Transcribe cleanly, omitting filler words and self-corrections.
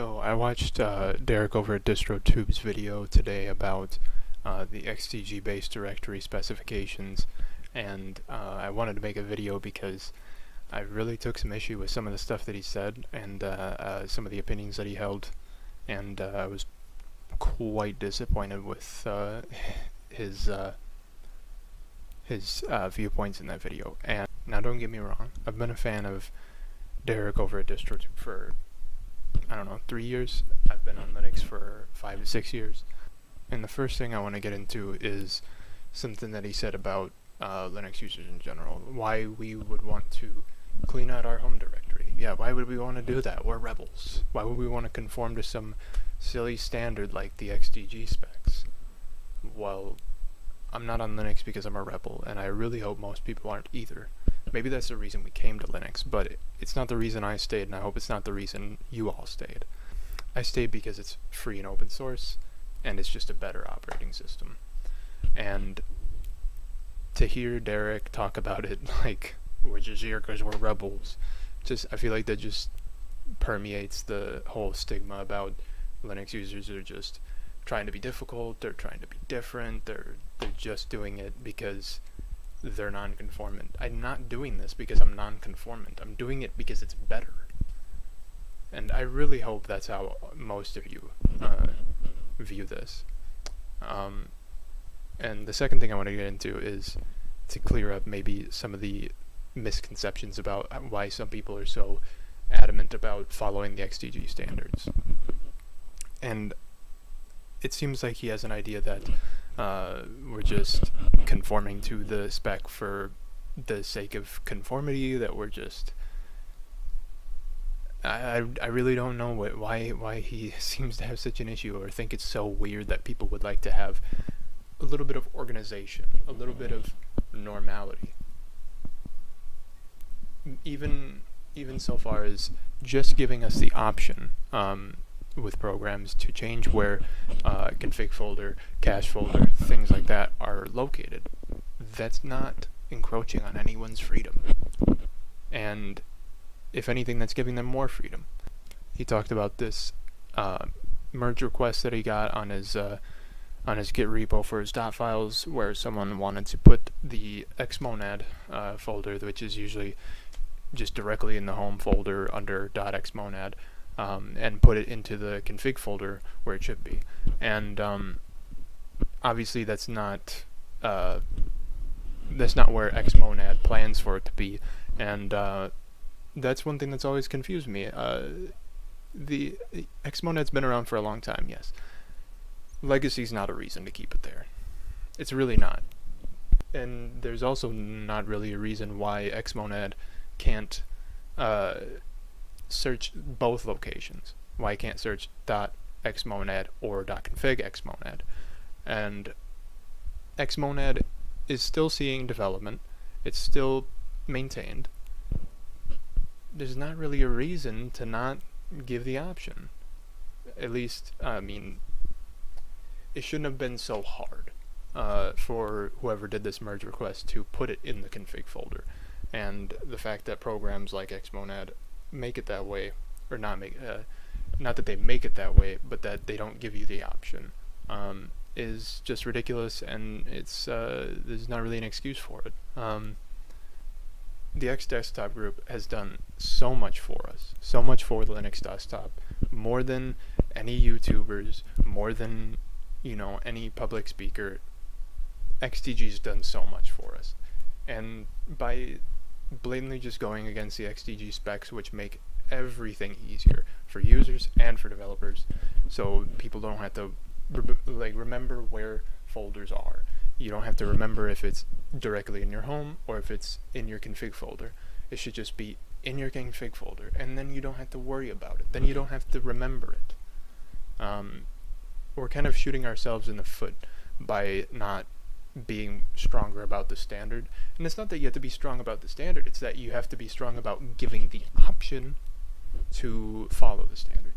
So I watched Derek over at DistroTube's video today about the XDG base directory specifications, and I wanted to make a video because I really took some issue with some of the stuff that he said and some of the opinions that he held, and I was quite disappointed with his viewpoints in that video. And now, don't get me wrong, I've been a fan of Derek over at DistroTube for, I don't know, 3 years. I've been on Linux for 5 to 6 years. And the first thing I want to get into is something that he said about Linux users in general. Why we would want to clean out our home directory. Yeah, why would we want to do that? We're rebels. Why would we want to conform to some silly standard like the XDG specs? Well, I'm not on Linux because I'm a rebel, and I really hope most people aren't either. Maybe that's the reason we came to Linux, but it's not the reason I stayed, and I hope it's not the reason you all stayed. I stayed because it's free and open source, and it's just a better operating system. And to hear Derek talk about it like we're just here because we're rebels, I feel like that just permeates the whole stigma about Linux users are just trying to be difficult, they're trying to be different, they're just doing it because they're non-conformant. I'm not doing this because I'm non-conformant. I'm doing it because it's better. And I really hope that's how most of you view this. And the second thing I want to get into is to clear up maybe some of the misconceptions about why some people are so adamant about following the XDG standards. And it seems like he has an idea that we're just conforming to the spec for the sake of conformity, that we're just... I really don't know why he seems to have such an issue or think it's so weird that people would like to have a little bit of organization, a little bit of normality. Even so far as just giving us the option with programs to change where config folder, cache folder, things like that are located. That's not encroaching on anyone's freedom. And if anything, that's giving them more freedom. He talked about this merge request that he got on his Git repo for his dot files, where someone wanted to put the xmonad folder, which is usually just directly in the home folder under .xmonad, and put it into the config folder where it should be. And obviously that's not where xmonad plans for it to be, and that's one thing that's always confused me. The xmonad's been around for a long time, yes. Legacy's not a reason to keep it there. It's really not. And there's also not really a reason why xmonad can't search both locations. Why I can't search .xmonad or .config xmonad. And xmonad is still seeing development. It's still maintained. There's not really a reason to not give the option. At least, I mean, it shouldn't have been so hard for whoever did this merge request to put it in the config folder. And the fact that programs like xmonad make it that way, or not that they make it that way, but that they don't give you the option, is just ridiculous, and there's not really an excuse for it. The X Desktop group has done so much for us, so much for the Linux desktop, more than any YouTubers, more than, any public speaker. XDG's done so much for us, and by blatantly just going against the XDG specs, which make everything easier for users and for developers, so people don't have to remember where folders are. You don't have to remember if it's directly in your home or if it's in your config folder. It should just be in your config folder, and then you don't have to worry about it. Then you don't have to remember it. We're kind of shooting ourselves in the foot by not being stronger about the standard. And it's not that you have to be strong about the standard, it's that you have to be strong about giving the option to follow the standard.